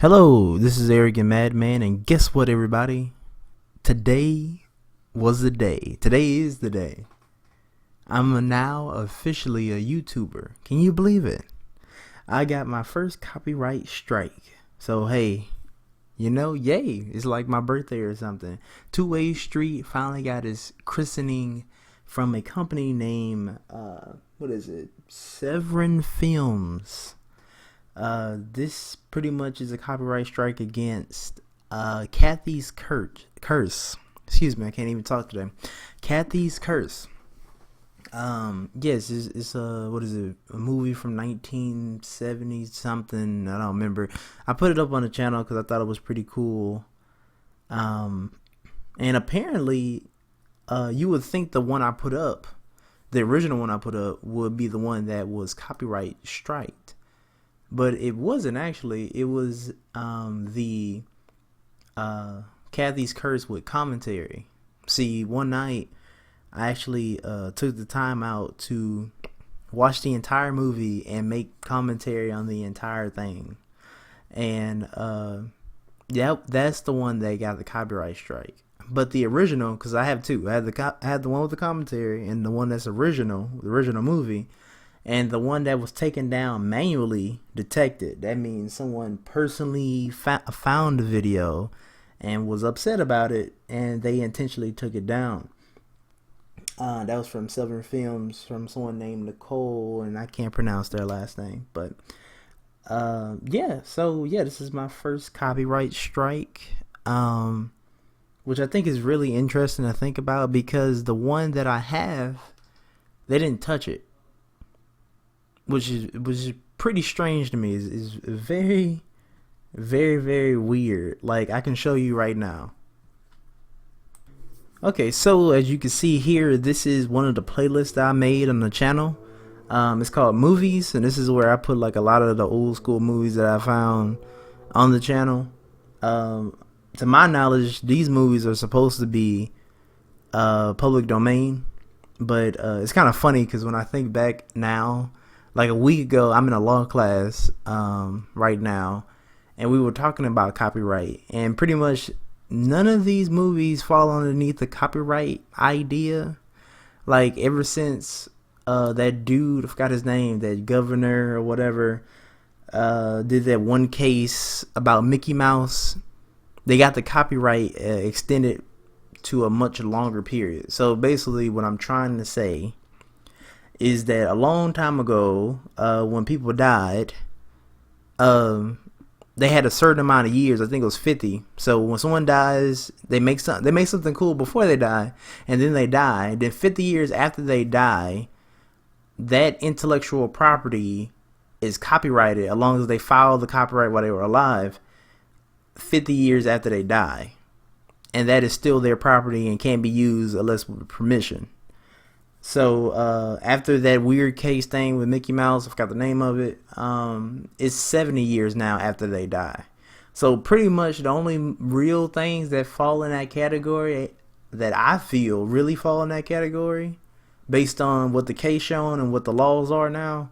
Hello, this is Arrogant Madman, and guess what, everybody? Today was the day. Today is the day. I'm now officially a YouTuber. Can you believe it? I got my first copyright strike. So, hey, yay. It's like my birthday or something. Two-Way Street finally got its christening from a company named, Severin Films. This pretty much is a copyright strike against Kathy's Curse. Excuse me, I can't even talk today. Kathy's Curse. Yes, it's a movie from 1970 something. I don't remember. I put it up on the channel because I thought it was pretty cool. And apparently, you would think the one I put up, the original one I put up, would be the one that was copyright striked. But it wasn't actually. It was the Kathy's Curse with commentary. See, one night I actually took the time out to watch the entire movie and make commentary on the entire thing. And that's the one that got the copyright strike. But the original, because I have two. I had the one with the commentary and the one that's original, the original movie. And the one that was taken down manually detected. That means someone personally found the video and was upset about it, and they intentionally took it down. That was from Severin Films, from someone named Nicole, and I can't pronounce their last name. But this is my first copyright strike, which I think is really interesting to think about, because the one that I have, they didn't touch it. Which is pretty strange to me. Is very, very, very weird. Like, I can show you right now. Okay, so as you can see here, this is one of the playlists that I made on the channel. It's called Movies, and this is where I put like a lot of the old school movies that I found on the channel. To my knowledge, these movies are supposed to be public domain, but it's kind of funny because when I think back now, like a week ago, I'm in a law class right now, and we were talking about copyright, and pretty much none of these movies fall underneath the copyright idea. Like, ever since that dude, I forgot his name, that governor or whatever, did that one case about Mickey Mouse, they got the copyright extended to a much longer period. So basically what I'm trying to say is that a long time ago, when people died, they had a certain amount of years. I think it was 50. So when someone dies, they make something cool before they die, and then they die. Then 50 years after they die, that intellectual property is copyrighted, as long as they filed the copyright while they were alive. 50 years after they die, and that is still their property and can't be used unless with permission. So after that weird case thing with Mickey Mouse, I forgot the name of it, it's 70 years now after they die. So pretty much the only real things that fall in that category, that I feel really fall in that category, based on what the case shown and what the laws are now,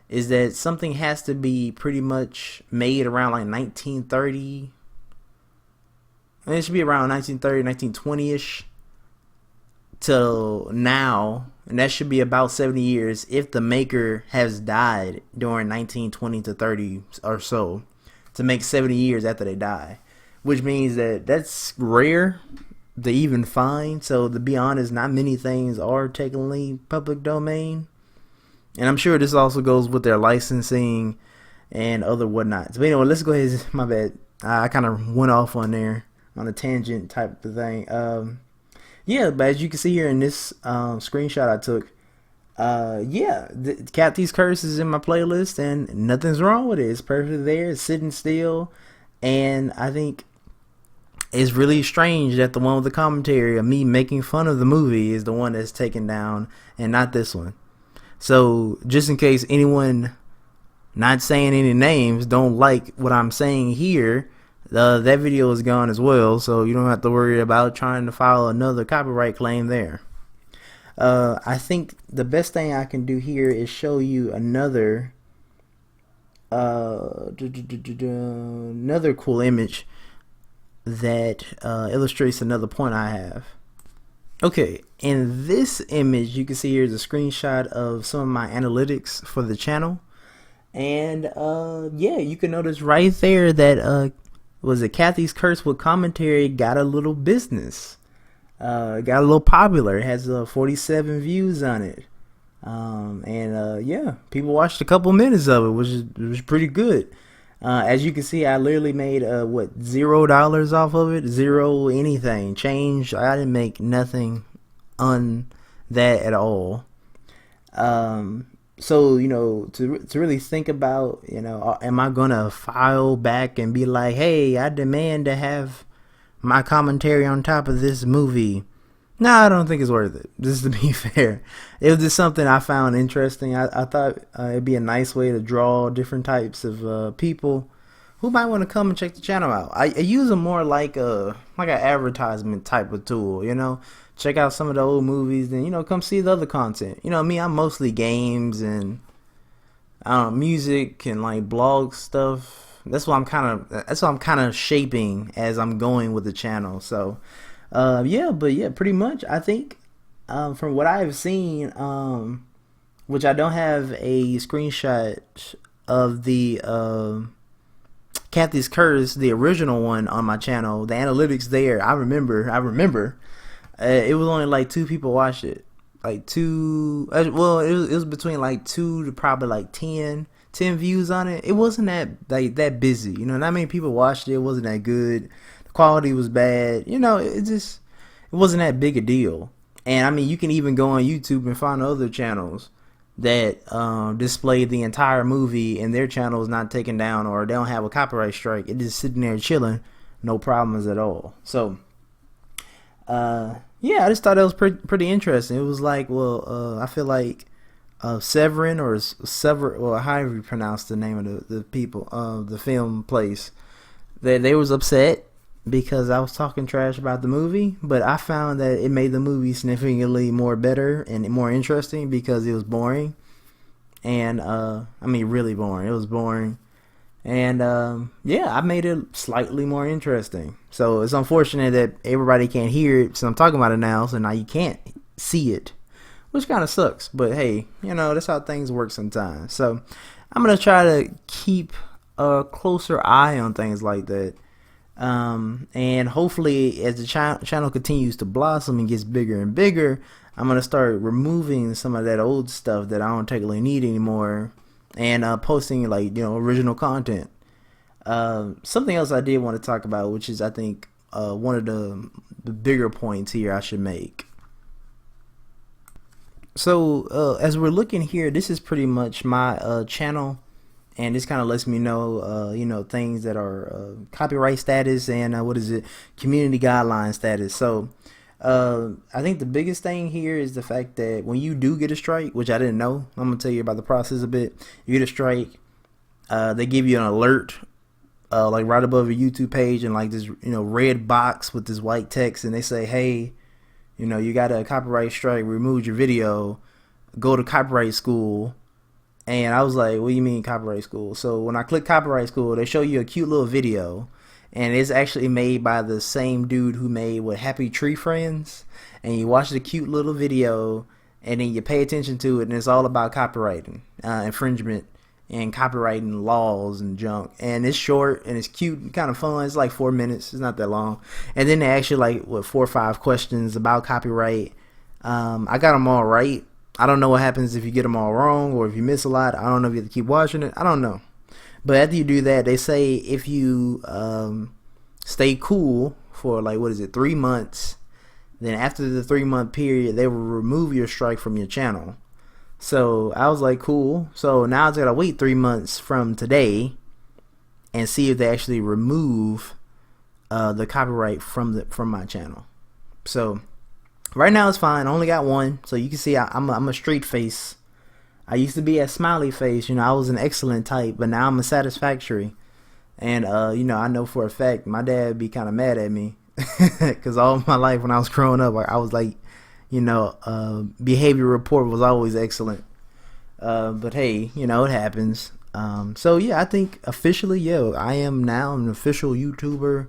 is that something has to be pretty much made around like 1930. And it should be around 1930, 1920-ish till now, and that should be about 70 years if the maker has died during 1920 to 30 or so, to make 70 years after they die, which means that that's rare to even find. So to be honest, not many things are technically public domain, and I'm sure this also goes with their licensing and other whatnots. But anyway, let's go ahead. My bad, I kind of went off on there on a tangent type of thing. But as you can see here in this screenshot I took, Kathy's Curse is in my playlist, and nothing's wrong with it. It's perfectly there. It's sitting still, and I think it's really strange that the one with the commentary of me making fun of the movie is the one that's taken down and not this one. So just in case anyone, not saying any names, don't like what I'm saying here, that video is gone as well, so you don't have to worry about trying to file another copyright claim there. I think the best thing I can do here is show you another Another cool image that illustrates another point I have. Okay, in this image, you can see here's a screenshot of some of my analytics for the channel. And yeah, you can notice right there that was it Kathy's Curse with Commentary got a little business. Got a little popular. It has 47 views on it. And yeah, people watched a couple minutes of it, which was pretty good. As you can see, I literally made what, $0 off of it, zero anything change. I didn't make nothing on that at all. So you know, to really think about, you know, am I gonna file back and be like, hey, I demand to have my commentary on top of this movie? No, I don't think it's worth it. Just to be fair, it was just something I found interesting. I thought it'd be a nice way to draw different types of people who might want to come and check the channel out. I use them more like an advertisement type of tool. You know, check out some of the old movies, then, you know, come see the other content. You know, me, I'm mostly games and music and like blog stuff. That's what I'm kind of shaping as I'm going with the channel. So yeah, but yeah, pretty much I think from what I've seen, which I don't have a screenshot of the Kathy's Curse, the original one on my channel, the analytics there, I remember it was only like 2 people watched it, like 2, well, it was between like 2 to probably like 10 views on it. It wasn't that busy, you know, not many people watched it. It wasn't that good. Quality was bad, you know. It wasn't that big a deal. And I mean, you can even go on YouTube and find other channels that display the entire movie and their channel is not taken down, or they don't have a copyright strike. It's just sitting there chilling, no problems at all. So yeah, I just thought that was pretty interesting. It was like, well, I feel like Severin or Sever, well, however you pronounce the name of the people, the film place, they was upset because I was talking trash about the movie, but I found that it made the movie significantly more better and more interesting because it was boring. And I mean, really boring. It was boring. And yeah, I made it slightly more interesting. So it's unfortunate that everybody can't hear it, so I'm talking about it now, so now you can't see it, which kind of sucks. But hey, you know, that's how things work sometimes. So I'm gonna try to keep a closer eye on things like that. And hopefully as the channel continues to blossom and gets bigger and bigger, I'm gonna start removing some of that old stuff that I don't technically need anymore, and posting, like, you know, original content. Something else I did want to talk about, which is I think one of the bigger points here I should make. So as we're looking here, this is pretty much my channel. And this kind of lets me know, you know, things that are copyright status and community guideline status. So I think the biggest thing here is the fact that when you do get a strike, which I didn't know, I'm gonna tell you about the process a bit. You get a strike, they give you an alert, like right above your YouTube page, and like this, you know, red box with this white text, and they say, hey, you know, you got a copyright strike, remove your video, go to copyright school. And I was like, what do you mean copyright school? So when I click copyright school, they show you a cute little video, and it's actually made by the same dude who made Happy Tree Friends. And you watch the cute little video, and then you pay attention to it, and it's all about copywriting, infringement, and copywriting laws and junk. And it's short and it's cute and kind of fun. It's like 4 minutes. It's not that long. And then they actually 4 or 5 questions about copyright. I got them all right. I don't know what happens if you get them all wrong or if you miss a lot. I don't know if you have to keep watching it. I don't know. But after you do that, they say if you stay cool for 3 months, then after the 3-month period, they will remove your strike from your channel. So I was like, cool. So now I just gotta wait 3 months from today and see if they actually remove the copyright from my channel. So right now it's fine. I only got one, so you can see I'm a straight face. I used to be a smiley face, you know. I was an excellent type, but now I'm a satisfactory. And you know, I know for a fact my dad would be kind of mad at me because all my life when I was growing up, I was like, you know, behavior report was always excellent. But hey, you know, it happens. So yeah, I think officially, yeah, I am now an official YouTuber.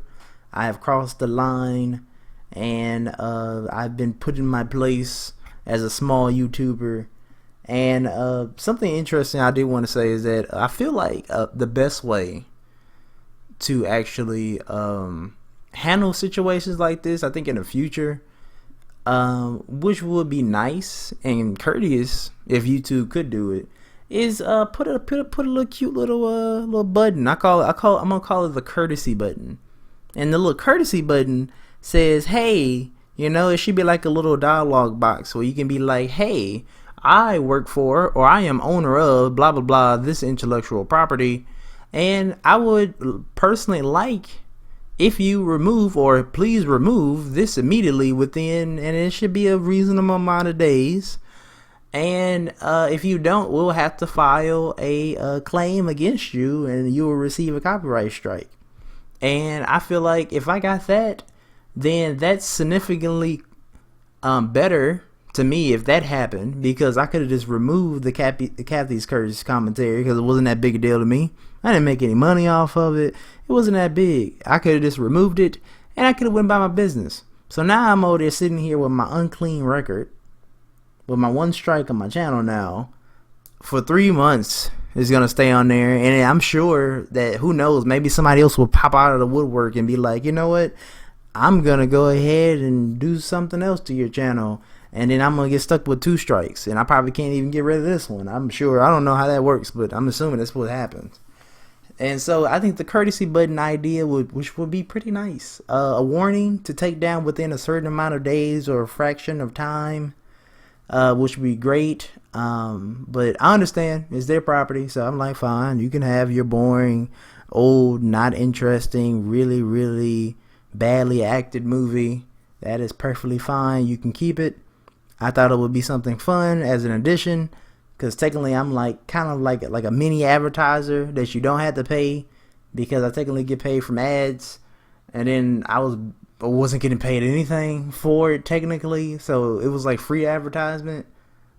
I have crossed the line, and I've been put in my place as a small YouTuber. And something interesting I did want to say is that I feel like the best way to actually handle situations like this, I think in the future, which would be nice and courteous if YouTube could do it, is put a little cute little button. I'm gonna call it the courtesy button. And the little courtesy button says, hey, it should be like a little dialogue box where you can be like, hey, I work for, or I am owner of, blah blah blah, this intellectual property, and I would personally like if you remove, or please remove this immediately within, and it should be a reasonable amount of days. And if you don't, we'll have to file a claim against you, and you will receive a copyright strike. And I feel like if I got that, then that's significantly better to me if that happened, because I could have just removed the Kathy's Curtis commentary because it wasn't that big a deal to me. I didn't make any money off of it. It wasn't that big. I could have just removed it, and I could have went by my business. So now I'm over there sitting here with my unclean record, with my one strike on my channel now, for 3 months. It's gonna stay on there, and I'm sure that, who knows, maybe somebody else will pop out of the woodwork and be like, you know what, I'm gonna go ahead and do something else to your channel, and then I'm gonna get stuck with 2 strikes, and I probably can't even get rid of this one. I'm sure. I don't know how that works, but I'm assuming that's what happens. And so I think the courtesy button idea which would be pretty nice. A warning to take down within a certain amount of days or a fraction of time, which would be great. But I understand it's their property, so I'm like, fine, you can have your boring, old, not interesting, really, really badly acted movie. That is perfectly fine. You can keep it. I thought it would be something fun as an addition, because technically I'm like kind of like a mini advertiser that you don't have to pay, because I technically get paid from ads, and then I wasn't getting paid anything for it technically, so it was like free advertisement.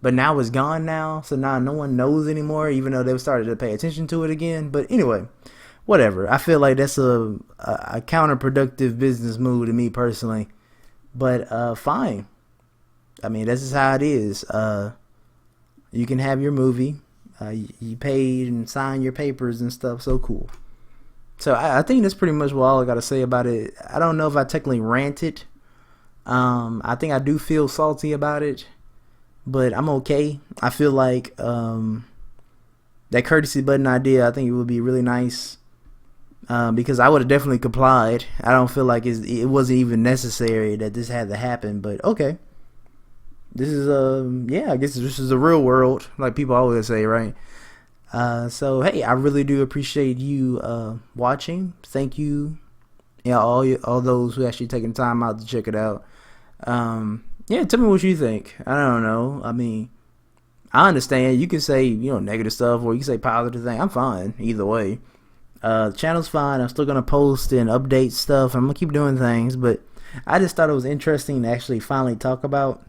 But now it's gone now, so now no one knows anymore, even though they've started to pay attention to it again. But anyway, whatever. I feel like that's a counterproductive business move to me personally. But fine. I mean, this is how it is. You can have your movie. You paid and signed your papers and stuff, so cool. So I think that's pretty much all I got to say about it. I don't know if I technically ranted. I think I do feel salty about it, but I'm okay. I feel like that courtesy button idea, I think it would be really nice, because I would have definitely complied. I don't feel like it wasn't even necessary that this had to happen, but okay. This is I guess this is the real world, like people always say, right? So hey, I really do appreciate you watching. Thank you, all those who actually taking time out to check it out. Yeah, tell me what you think. I don't know. I mean, I understand. You can say, negative stuff, or you can say positive thing. I'm fine either way. The channel's fine. I'm still gonna post and update stuff. I'm gonna keep doing things, but I just thought it was interesting to actually finally talk about,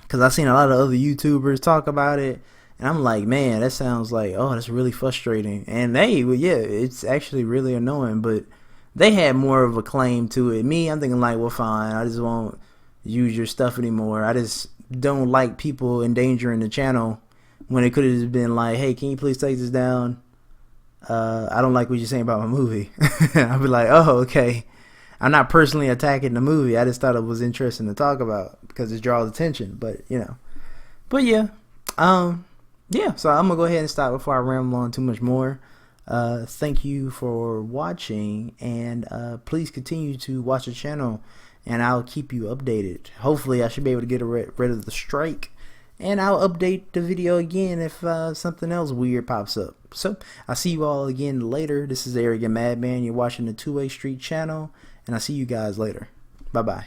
because I've seen a lot of other YouTubers talk about it, and I'm like, man, that sounds like, oh, that's really frustrating. And it's actually really annoying, but they had more of a claim to it. Me, I'm thinking like, well, fine, I just won't use your stuff anymore. I just don't like people endangering the channel, when it could have just been like, hey, can you please take this down? I don't like what you're saying about my movie. I'd be like, oh, okay. I'm not personally attacking the movie. I just thought it was interesting to talk about because it draws attention. But yeah. So I'm gonna go ahead and stop before I ramble on too much more. Thank you for watching, and please continue to watch the channel, and I'll keep you updated. Hopefully I should be able to get rid of the strike, and I'll update the video again if something else weird pops up. So I'll see you all again later. This is Arrogant Madman. You're watching the 2A Street channel, and I'll see you guys later. Bye bye.